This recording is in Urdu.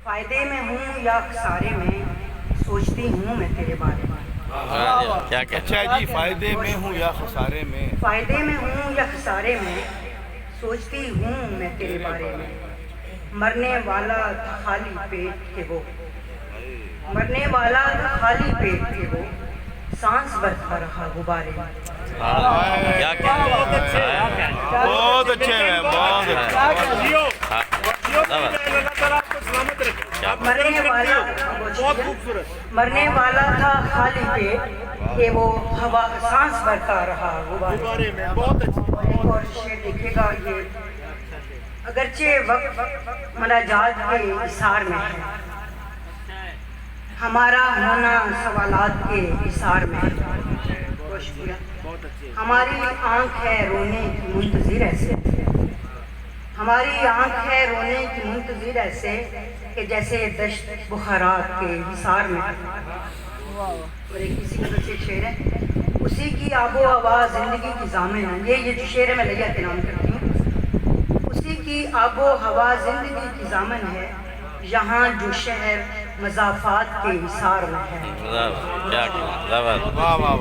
فائدے میں ہوں یا خسارے میں سوچتی ہوں میں تیرے بارے میں. کیا اچھا جی، فائدے میں ہوں یا خسارے میں، فائدے میں ہوں یا خسارے میں سوچتی ہوں میں تیرے بارے میں. مرنے والا تھا خالی پیٹ کے وہ، مرنے والا تھا خالی پیٹ کے وہ، سانس بھرتا رہا غبارے میں. کیا بہت اچھے ہیں، بہت اچھے. مرنے والا بہت خوبصورت. مرنے والا تھا خالی پیٹ کہ وہ ہوا سانس بھرتا رہا غبارے میں. بہت اچھے. ایک اور شعر دیکھے گا یہ، اگرچہ وقت مناجات کے اثار میں ہے، ہمارا ہونا سوالات کے اثار میں ہے. بہت شکریہ. ہماری آنکھ ہے رونے کی منتظر ایسے، ہماری آنکھ ہے رونے کی منتظر ایسے کہ جیسے دشت بخارات کے حصار میں. اور ایک اسی قدر سے شعر ہے، اسی کی آب و ہوا زندگی کی ضامن ہے. یہ جو شعر ہے میں لیا کے نام کرتی ہوں. اسی کی آب و ہوا زندگی کی ضامن ہے، یہاں جو شہر مضافات کے حصار میں ہے. کیا واہ واہ واہ.